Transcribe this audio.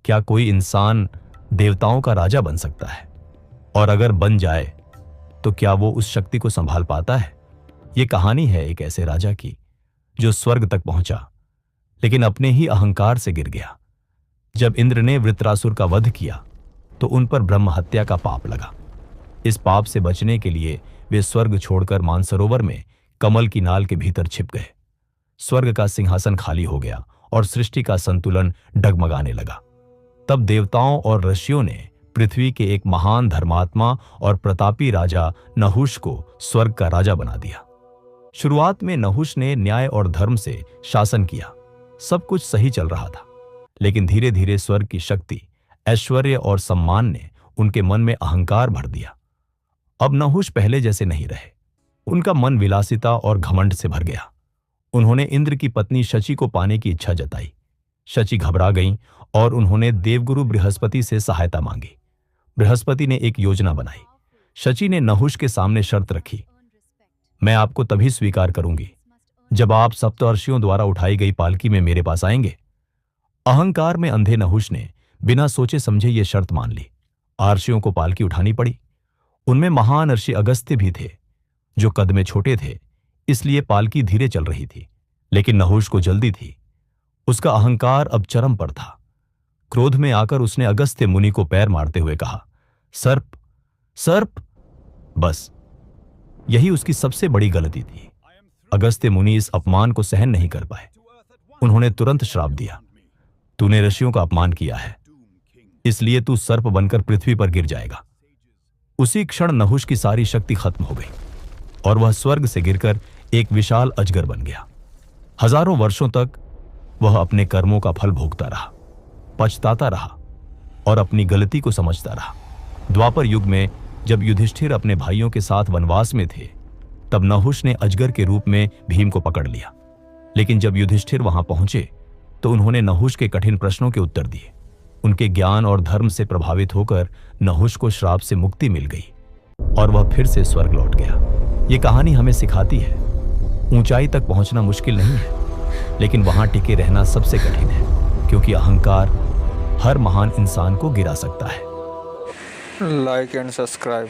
क्या कोई इंसान देवताओं का राजा बन सकता है? और अगर बन जाए तो क्या वो उस शक्ति को संभाल पाता है? ये कहानी है एक ऐसे राजा की जो स्वर्ग तक पहुंचा, लेकिन अपने ही अहंकार से गिर गया। जब इंद्र ने वृत्रासुर का वध किया तो उन पर ब्रह्म हत्या का पाप लगा। इस पाप से बचने के लिए वे स्वर्ग छोड़कर मानसरोवर में कमल की नाल के भीतर छिप गए। स्वर्ग का सिंहासन खाली हो गया और सृष्टि का संतुलन डगमगाने लगा। तब देवताओं और ऋषियों ने पृथ्वी के एक महान धर्मात्मा और प्रतापी राजा नहुष को स्वर्ग का राजा बना दिया। शुरुआत में नहुष ने न्याय और धर्म से शासन किया। सब कुछ सही चल रहा था, लेकिन धीरे धीरे स्वर्ग की शक्ति, ऐश्वर्य और सम्मान ने उनके मन में अहंकार भर दिया। अब नहुष पहले जैसे नहीं रहे। उनका मन विलासिता और घमंड से भर गया। उन्होंने इंद्र की पत्नी शची को पाने की इच्छा जताई। शची घबरा गईं और उन्होंने देवगुरु बृहस्पति से सहायता मांगी। बृहस्पति ने एक योजना बनाई। शची ने नहुष के सामने शर्त रखी, मैं आपको तभी स्वीकार करूंगी जब आप सप्तर्षियों द्वारा उठाई गई पालकी में मेरे पास आएंगे। अहंकार में अंधे नहुष ने बिना सोचे समझे ये शर्त मान ली। आर्षियों को पालकी उठानी पड़ी। उनमें महान ऋषि अगस्त्य भी थे, जो कद में छोटे थे, इसलिए पालकी धीरे चल रही थी। लेकिन नहुष को जल्दी थी। उसका अहंकार अब चरम पर था। क्रोध में आकर उसने अगस्त्य मुनि को पैर मारते हुए कहा, सर्प, सर्प। बस यही उसकी सबसे बड़ी गलती थी। अगस्त्य मुनि इस अपमान को सहन नहीं कर पाए। उन्होंने तुरंत श्राप दिया, तूने ऋषियों का अपमान किया है, इसलिए तू सर्प बनकर पृथ्वी पर गिर जाएगा। उसी क्षण नहुष की सारी शक्ति खत्म हो गई और वह स्वर्ग से गिरकर एक विशाल अजगर बन गया। हजारों वर्षों तक वह अपने कर्मों का फल भोगता रहा, पछताता रहा और अपनी गलती को समझता रहा। द्वापर युग में जब युधिष्ठिर अपने भाइयों के साथ वनवास में थे, तब नहुष ने अजगर के रूप में भीम को पकड़ लिया। लेकिन जब युधिष्ठिर वहां पहुंचे तो उन्होंने नहुष के कठिन प्रश्नों के उत्तर दिए। उनके ज्ञान और धर्म से प्रभावित होकर नहुष को श्राप से मुक्ति मिल गई और वह फिर से स्वर्ग लौट गया। ये कहानी हमें सिखाती है, ऊंचाई तक पहुंचना मुश्किल नहीं है, लेकिन वहां टिके रहना सबसे कठिन है, क्योंकि अहंकार हर महान इंसान को गिरा सकता है। Like and subscribe.